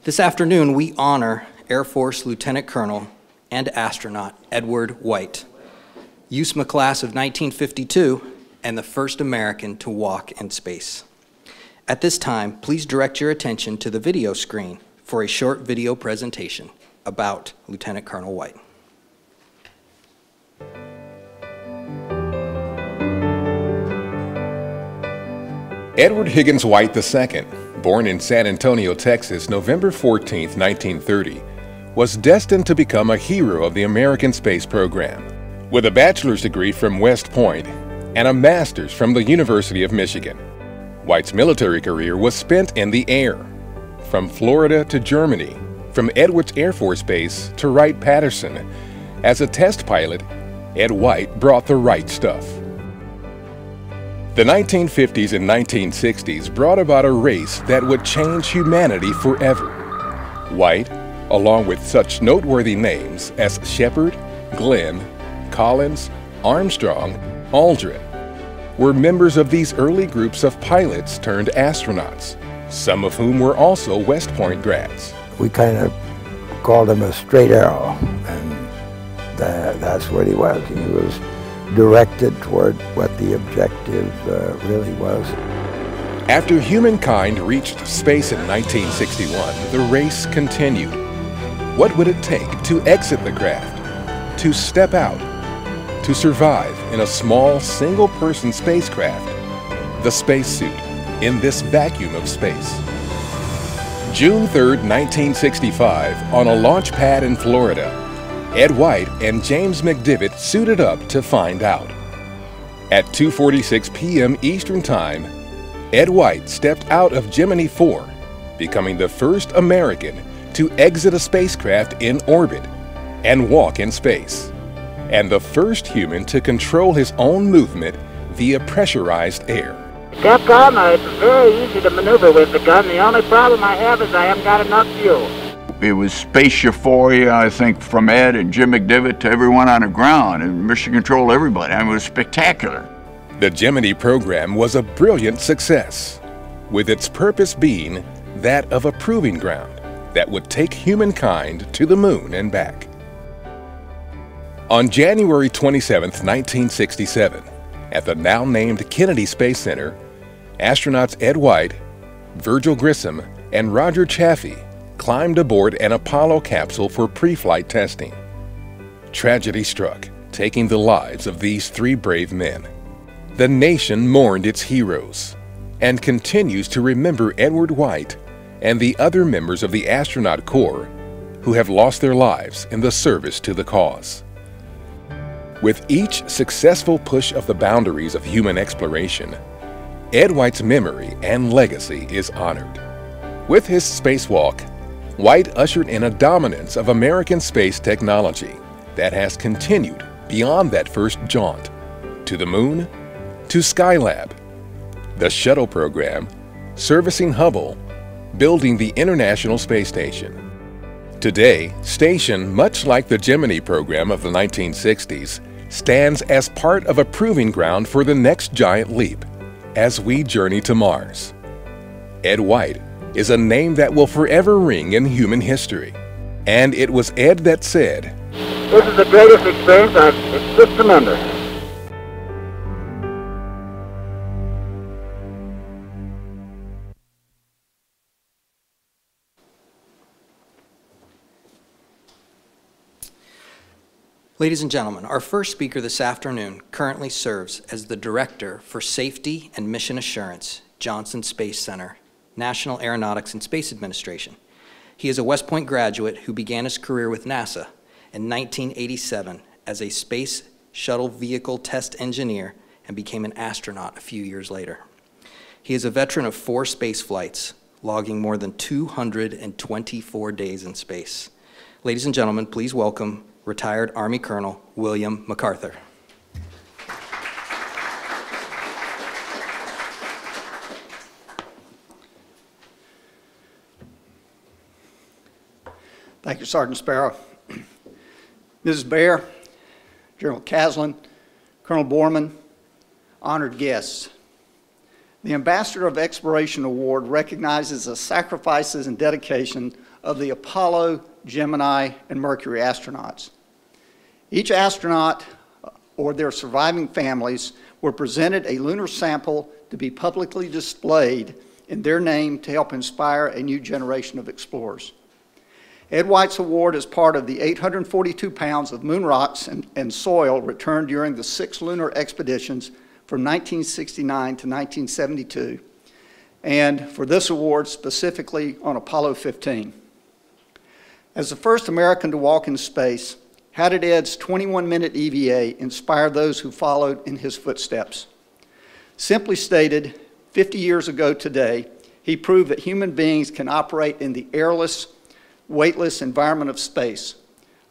This afternoon, we honor Air Force Lieutenant Colonel and astronaut Edward White, USMA class of 1952, and the first American to walk in space. At this time, please direct your attention to the video screen for a short video presentation about Lieutenant Colonel White. Edward Higgins White II, born in San Antonio, Texas, November 14, 1930, was destined to become a hero of the American space program. With a bachelor's degree from West Point and a master's from the University of Michigan, White's military career was spent in the air, from Florida to Germany, from Edwards Air Force Base to Wright-Patterson. As a test pilot, Ed White brought the right stuff. The 1950s and 1960s brought about a race that would change humanity forever. White, along with such noteworthy names as Shepard, Glenn, Collins, Armstrong, Aldrin, were members of these early groups of pilots turned astronauts, some of whom were also West Point grads. We kind of called him a straight arrow, and that's what he was. He was directed toward what the objective really was. After humankind reached space in 1961, the race continued. What would it take to exit the craft, to step out, to survive in a small single-person spacecraft, the spacesuit, in this vacuum of space? June 3, 1965, on a launch pad in Florida, Ed White and James McDivitt suited up to find out. At 2:46 p.m. Eastern Time, Ed White stepped out of Gemini 4, becoming the first American to exit a spacecraft in orbit and walk in space, and the first human to control his own movement via pressurized air. Capcom, it's very easy to maneuver with the gun. The only problem I have is I haven't got enough fuel. It was space euphoria, I think, from Ed and Jim McDivitt to everyone on the ground, and mission control everybody. I mean, it was spectacular. The Gemini program was a brilliant success, with its purpose being that of a proving ground that would take humankind to the moon and back. On January 27, 1967, at the now-named Kennedy Space Center, astronauts Ed White, Virgil Grissom, and Roger Chaffee climbed aboard an Apollo capsule for pre-flight testing. Tragedy struck, taking the lives of these three brave men. The nation mourned its heroes and continues to remember Edward White and the other members of the astronaut corps who have lost their lives in the service to the cause. With each successful push of the boundaries of human exploration, Ed White's memory and legacy is honored. With his spacewalk, White ushered in a dominance of American space technology that has continued beyond that first jaunt, to the moon, to Skylab, the shuttle program, servicing Hubble, building the International Space Station. Today, Station, much like the Gemini program of the 1960s, stands as part of a proving ground for the next giant leap as we journey to Mars. Ed White is a name that will forever ring in human history. And it was Ed that said, "This is the greatest experience. It's just tremendous." Ladies and gentlemen, our first speaker this afternoon currently serves as the Director for Safety and Mission Assurance, Johnson Space Center, National Aeronautics and Space Administration. He is a West Point graduate who began his career with NASA in 1987 as a space shuttle vehicle test engineer and became an astronaut a few years later. He is a veteran of 4 space flights, logging more than 224 days in space. Ladies and gentlemen, please welcome retired Army Colonel William MacArthur. Thank you, Sergeant Sparrow. Mrs. Baer, General Caslon, Colonel Borman, honored guests. The Ambassador of Exploration Award recognizes the sacrifices and dedication of the Apollo, Gemini, and Mercury astronauts. Each astronaut or their surviving families were presented a lunar sample to be publicly displayed in their name to help inspire a new generation of explorers. Ed White's award is part of the 842 pounds of moon rocks and soil returned during the 6 lunar expeditions from 1969 to 1972, and for this award specifically on Apollo 15. As the first American to walk in space, how did Ed's 21-minute EVA inspire those who followed in his footsteps? Simply stated, 50 years ago today, he proved that human beings can operate in the airless, weightless environment of space,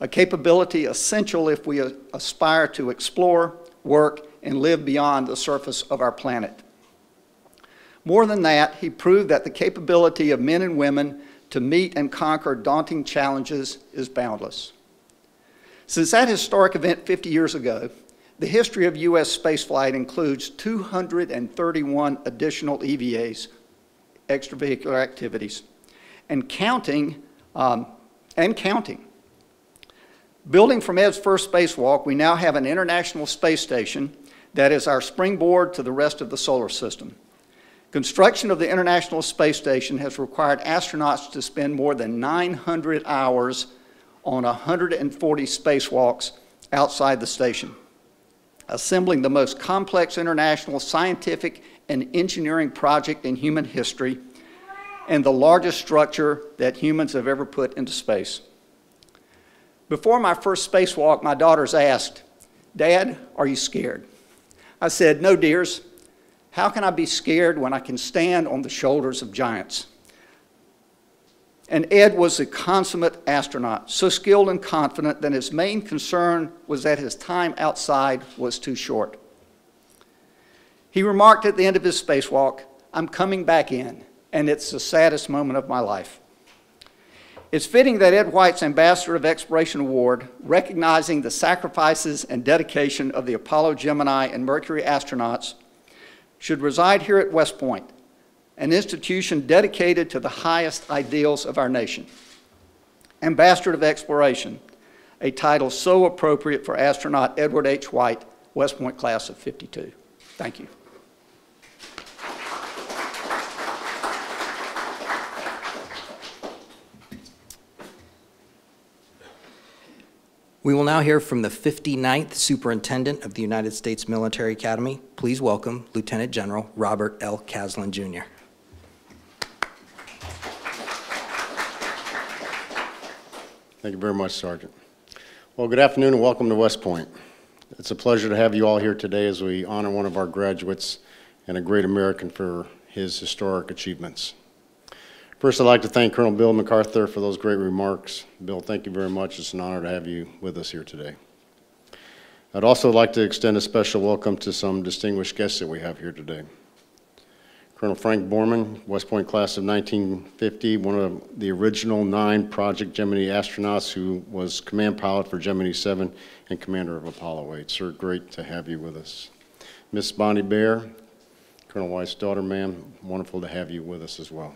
a capability essential if we aspire to explore, work, and live beyond the surface of our planet. More than that, he proved that the capability of men and women to meet and conquer daunting challenges is boundless. Since that historic event 50 years ago, the history of U.S. spaceflight includes 231 additional EVAs, extravehicular activities, and counting. Building from Ed's first spacewalk, we now have an international space station that is our springboard to the rest of the solar system. Construction of the International Space Station has required astronauts to spend more than 900 hours on 140 spacewalks outside the station, assembling the most complex international scientific and engineering project in human history and the largest structure that humans have ever put into space. Before my first spacewalk, my daughters asked, "Dad, are you scared?" I said, "No, dears. How can I be scared when I can stand on the shoulders of giants?" And Ed was a consummate astronaut, so skilled and confident that his main concern was that his time outside was too short. He remarked at the end of his spacewalk, "I'm coming back in, and it's the saddest moment of my life." It's fitting that Ed White's Ambassador of Exploration Award, recognizing the sacrifices and dedication of the Apollo, Gemini, and Mercury astronauts, should reside here at West Point, an institution dedicated to the highest ideals of our nation. Ambassador of Exploration, a title so appropriate for astronaut Edward H. White, West Point class of '52. Thank you. We will now hear from the 59th Superintendent of the United States Military Academy. Please welcome Lieutenant General Robert L. Caslon, Jr. Thank you very much, Sergeant. Well, good afternoon and welcome to West Point. It's a pleasure to have you all here today as we honor one of our graduates and a great American for his historic achievements. First, I'd like to thank Colonel Bill MacArthur for those great remarks. Bill, thank you very much. It's an honor to have you with us here today. I'd also like to extend a special welcome to some distinguished guests that we have here today. Colonel Frank Borman, West Point class of 1950, one of the original 9 Project Gemini astronauts who was command pilot for Gemini 7 and commander of Apollo 8. Sir, great to have you with us. Miss Bonnie Baer, Colonel White's daughter, ma'am, wonderful to have you with us as well.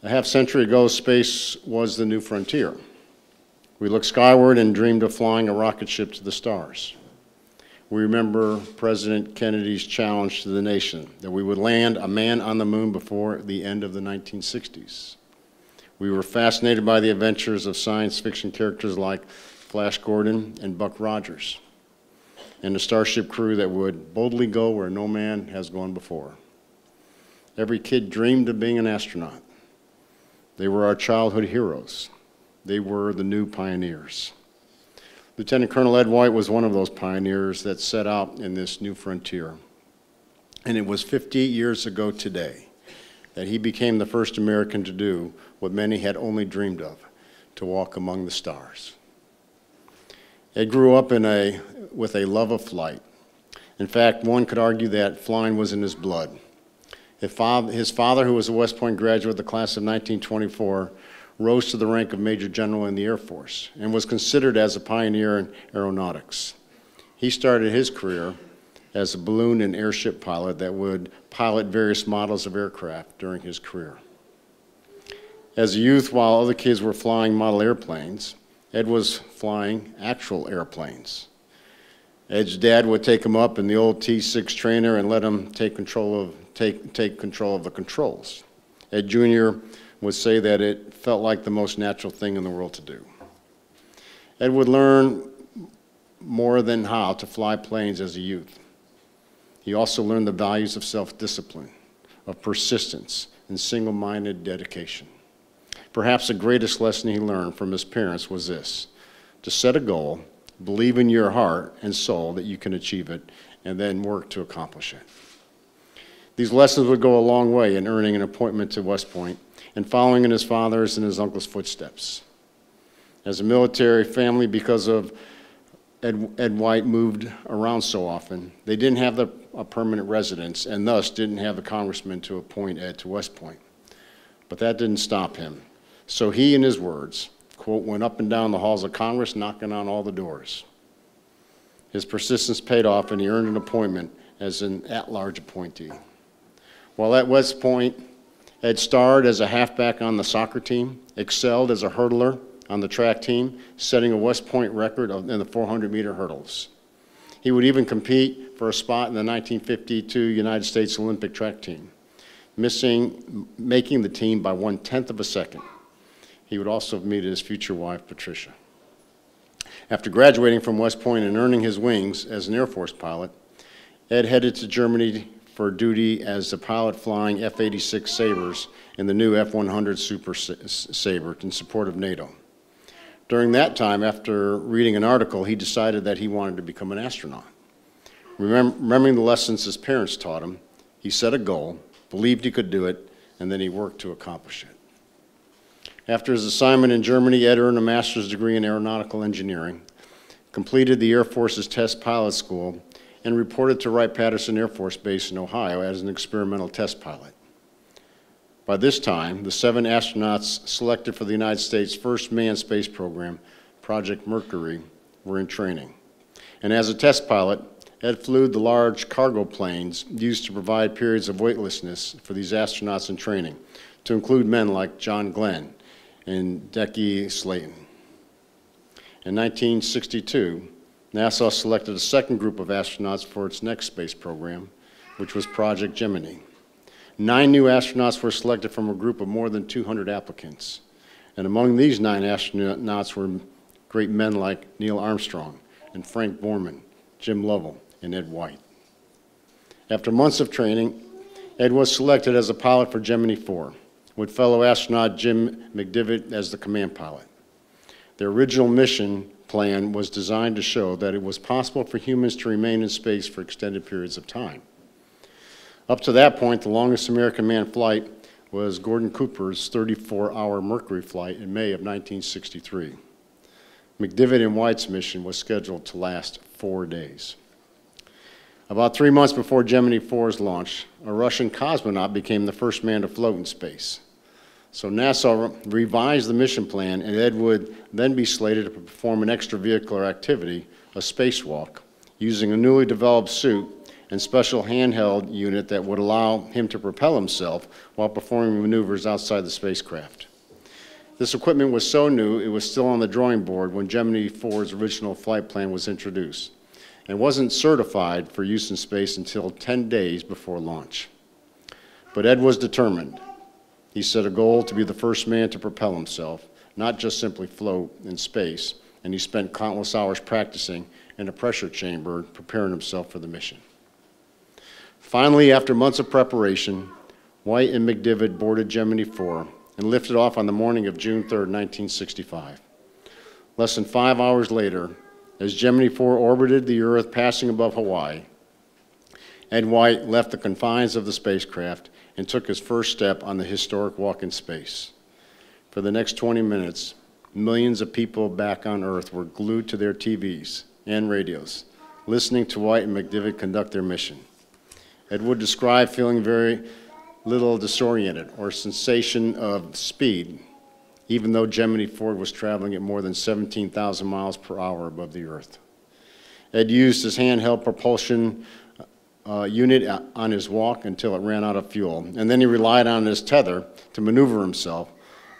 A half-century ago, space was the new frontier. We looked skyward and dreamed of flying a rocket ship to the stars. We remember President Kennedy's challenge to the nation that we would land a man on the moon before the end of the 1960s. We were fascinated by the adventures of science fiction characters like Flash Gordon and Buck Rogers, and the Starship crew that would boldly go where no man has gone before. Every kid dreamed of being an astronaut. They were our childhood heroes. They were the new pioneers. Lieutenant Colonel Ed White was one of those pioneers that set out in this new frontier. And it was 50 years ago today that he became the first American to do what many had only dreamed of, to walk among the stars. Ed grew up with a love of flight. In fact, one could argue that flying was in his blood. His father, who was a West Point graduate of the class of 1924, rose to the rank of Major General in the Air Force and was considered as a pioneer in aeronautics. He started his career as a balloon and airship pilot that would pilot various models of aircraft during his career. As a youth, while other kids were flying model airplanes, Ed was flying actual airplanes. Ed's dad would take him up in the old T6 trainer and let him take control of the controls. Ed Jr. would say that it felt like the most natural thing in the world to do. Ed would learn more than how to fly planes as a youth. He also learned the values of self-discipline, of persistence, and single-minded dedication. Perhaps the greatest lesson he learned from his parents was this: to set a goal, believe in your heart and soul that you can achieve it, and then work to accomplish it. These lessons would go a long way in earning an appointment to West Point and following in his father's and his uncle's footsteps. As a military family, because of Ed White moved around so often, they didn't have a permanent residence and thus didn't have a congressman to appoint Ed to West Point. But that didn't stop him. So he, in his words, quote, went up and down the halls of Congress knocking on all the doors. His persistence paid off and he earned an appointment as an at-large appointee. While at West Point, Ed starred as a halfback on the soccer team, excelled as a hurdler on the track team, setting a West Point record in the 400-meter hurdles. He would even compete for a spot in the 1952 United States Olympic track team, making the team by 1/10 of a second. He would also meet his future wife, Patricia. After graduating from West Point and earning his wings as an Air Force pilot, Ed headed to Germany for duty as a pilot flying F-86 Sabres in the new F-100 Super Sabre in support of NATO. During that time, after reading an article, he decided that he wanted to become an astronaut. Remembering the lessons his parents taught him, he set a goal, believed he could do it, and then he worked to accomplish it. After his assignment in Germany, Ed earned a master's degree in aeronautical engineering, completed the Air Force's test pilot school, and reported to Wright-Patterson Air Force Base in Ohio as an experimental test pilot. By this time, the 7 astronauts selected for the United States' first manned space program, Project Mercury, were in training. And as a test pilot, Ed flew the large cargo planes used to provide periods of weightlessness for these astronauts in training, to include men like John Glenn and Deke Slayton. In 1962, NASA selected a second group of astronauts for its next space program, which was Project Gemini. 9 new astronauts were selected from a group of more than 200 applicants. And among these 9 astronauts were great men like Neil Armstrong and Frank Borman, Jim Lovell, and Ed White. After months of training, Ed was selected as a pilot for Gemini 4, with fellow astronaut Jim McDivitt as the command pilot. Their original mission plan was designed to show that it was possible for humans to remain in space for extended periods of time. Up to that point, the longest American manned flight was Gordon Cooper's 34-hour Mercury flight in May of 1963. McDivitt and White's mission was scheduled to last 4 days. About 3 months before Gemini 4's launch, a Russian cosmonaut became the first man to float in space. So NASA revised the mission plan, and Ed would then be slated to perform an extravehicular activity, a spacewalk, using a newly developed suit and special handheld unit that would allow him to propel himself while performing maneuvers outside the spacecraft. This equipment was so new, it was still on the drawing board when Gemini 4's original flight plan was introduced, and wasn't certified for use in space until 10 days before launch. But Ed was determined. He set a goal to be the first man to propel himself, not just simply float in space, and he spent countless hours practicing in a pressure chamber, preparing himself for the mission. Finally, after months of preparation, White and McDivitt boarded Gemini 4 and lifted off on the morning of June 3, 1965. Less than 5 hours later, as Gemini 4 orbited the Earth passing above Hawaii, Ed White left the confines of the spacecraft and took his first step on the historic walk in space. For the next 20 minutes, millions of people back on Earth were glued to their TVs and radios, listening to White and McDivitt conduct their mission. Ed would describe feeling very little disoriented or sensation of speed, even though Gemini 4 was traveling at more than 17,000 miles per hour above the Earth. Ed used his handheld propulsion unit on his walk until it ran out of fuel, and then he relied on his tether to maneuver himself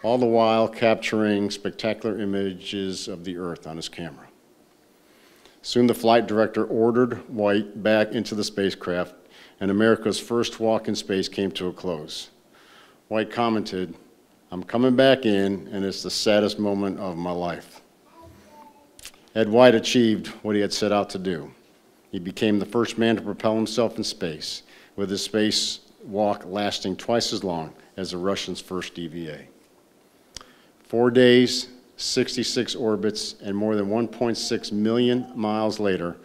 all the while capturing spectacular images of the Earth on his camera. Soon the flight director ordered White back into the spacecraft, and America's first walk in space came to a close. White commented, "I'm coming back in, and it's the saddest moment of my life." Ed White achieved what he had set out to do. He became the first man to propel himself in space, with his spacewalk lasting twice as long as the Russians' first DVA. 4 days, 66 orbits, and more than 1.6 million miles later,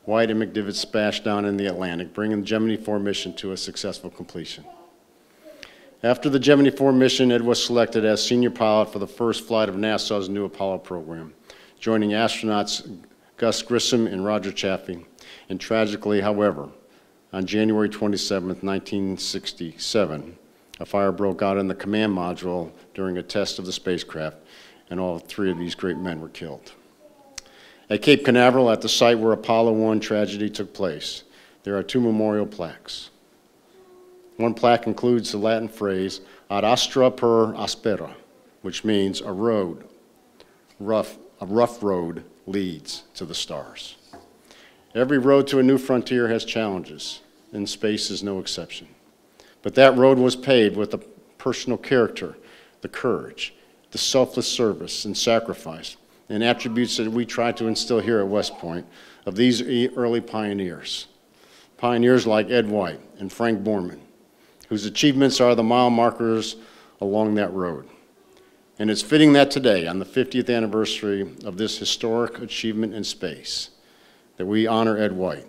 White and McDivitt splashed down in the Atlantic, bringing the Gemini 4 mission to a successful completion. After the Gemini 4 mission, Ed was selected as senior pilot for the first flight of NASA's new Apollo program, joining astronauts Gus Grissom and Roger Chaffee. And tragically, however, on January 27, 1967, a fire broke out in the command module during a test of the spacecraft, and all 3 of these great men were killed. At Cape Canaveral, at the site where Apollo 1 tragedy took place, there are 2 memorial plaques. One plaque includes the Latin phrase, ad astra per aspera, which means a rough road leads to the stars. Every road to a new frontier has challenges, and space is no exception. But that road was paved with the personal character, the courage, the selfless service and sacrifice, and attributes that we try to instill here at West Point of these early pioneers. Pioneers like Ed White and Frank Borman, whose achievements are the mile markers along that road. And it's fitting that today, on the 50th anniversary of this historic achievement in space, that we honor Ed White.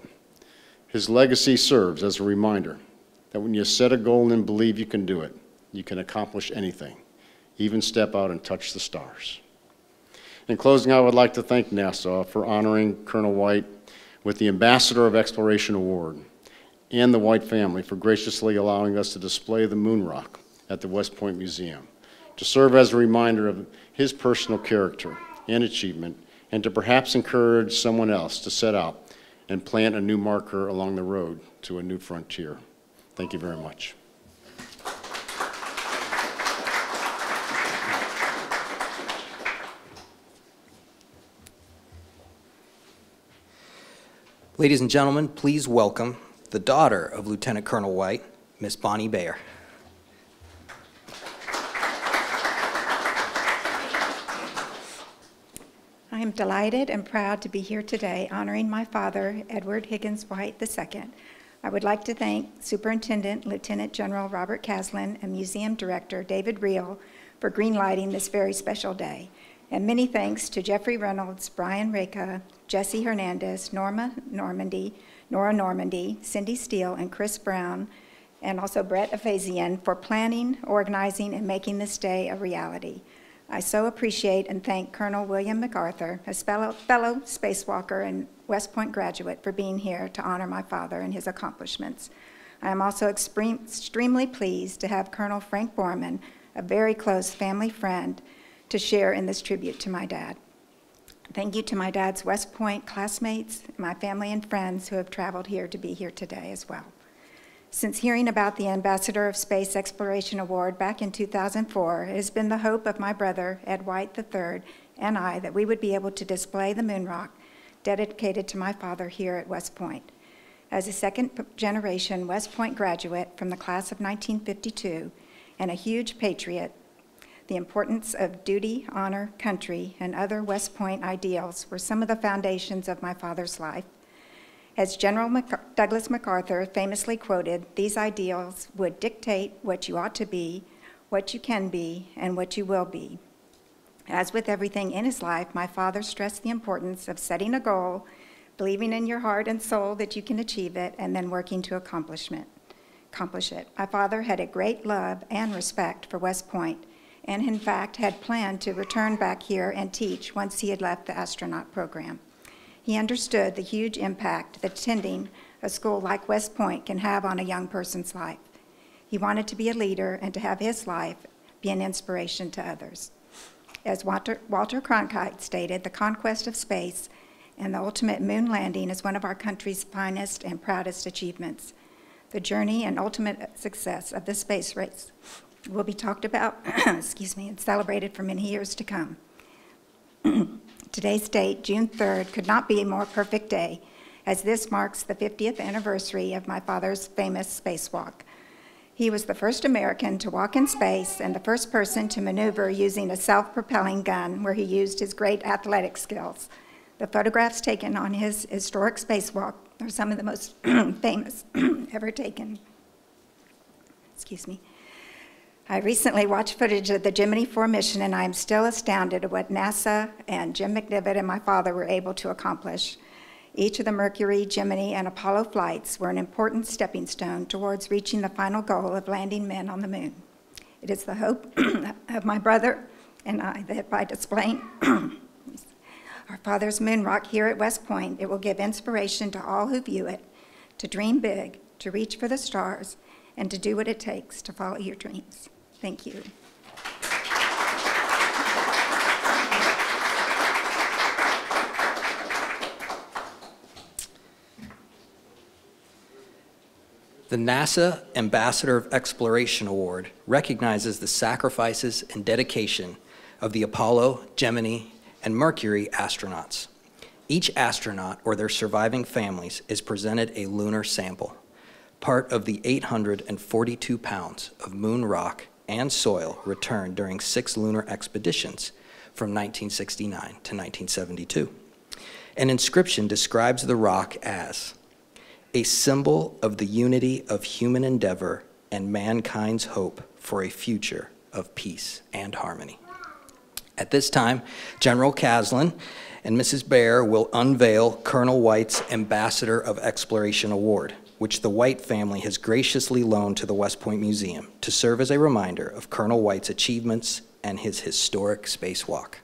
His legacy serves as a reminder that when you set a goal and believe you can do it, you can accomplish anything, even step out and touch the stars. In closing, I would like to thank NASA for honoring Colonel White with the Ambassador of Exploration Award, and the White family for graciously allowing us to display the moon rock at the West Point Museum, to serve as a reminder of his personal character and achievement, and to perhaps encourage someone else to set out and plant a new marker along the road to a new frontier. Thank you very much. Ladies and gentlemen, please welcome the daughter of Lieutenant Colonel White, Miss Bonnie Bayer. I am delighted and proud to be here today honoring my father, Edward Higgins White II. I would like to thank Superintendent Lieutenant General Robert Caslon and Museum Director David Reel for greenlighting this very special day. And many thanks to Jeffrey Reynolds, Brian Reka, Jesse Hernandez, Nora Normandy, Cindy Steele, and Chris Brown, and also Brett Afazian for planning, organizing, and making this day a reality. I so appreciate and thank Colonel William MacArthur, a fellow spacewalker and West Point graduate, for being here to honor my father and his accomplishments. I am also extremely pleased to have Colonel Frank Borman, a very close family friend, to share in this tribute to my dad. Thank you to my dad's West Point classmates, my family and friends who have traveled here to be here today as well. Since hearing about the Ambassador of Space Exploration Award back in 2004, it has been the hope of my brother, Ed White III, and I that we would be able to display the moon rock dedicated to my father here at West Point. As a second-generation West Point graduate from the class of 1952 and a huge patriot, the importance of duty, honor, country, and other West Point ideals were some of the foundations of my father's life. As General Douglas MacArthur famously quoted, these ideals would dictate what you ought to be, what you can be, and what you will be. As with everything in his life, my father stressed the importance of setting a goal, believing in your heart and soul that you can achieve it, and then working to accomplish it. My father had a great love and respect for West Point, and in fact had planned to return back here and teach once he had left the astronaut program. He understood the huge impact that attending a school like West Point can have on a young person's life. He wanted to be a leader and to have his life be an inspiration to others. As Walter Cronkite stated, the conquest of space and the ultimate moon landing is one of our country's finest and proudest achievements. The journey and ultimate success of the space race will be talked about, excuse me, and celebrated for many years to come. Today's date, June 3rd, could not be a more perfect day, as this marks the 50th anniversary of my father's famous spacewalk. He was the first American to walk in space and the first person to maneuver using a self-propelling gun where he used his great athletic skills. The photographs taken on his historic spacewalk are some of the most famous ever taken. Excuse me. I recently watched footage of the Gemini 4 mission, and I am still astounded at what NASA and Jim McDivitt and my father were able to accomplish. Each of the Mercury, Gemini, and Apollo flights were an important stepping stone towards reaching the final goal of landing men on the moon. It is the hope of my brother and I that by displaying our father's moon rock here at West Point, it will give inspiration to all who view it, to dream big, to reach for the stars, and to do what it takes to follow your dreams. Thank you. The NASA Ambassador of Exploration Award recognizes the sacrifices and dedication of the Apollo, Gemini, and Mercury astronauts. Each astronaut or their surviving families is presented a lunar sample, part of the 842 pounds of moon rock and soil returned during 6 lunar expeditions from 1969 to 1972. An inscription describes the rock as a symbol of the unity of human endeavor and mankind's hope for a future of peace and harmony. At this time, General Caslon and Mrs. Baer will unveil Colonel White's Ambassador of Exploration Award, which the White family has graciously loaned to the West Point Museum to serve as a reminder of Colonel White's achievements and his historic spacewalk.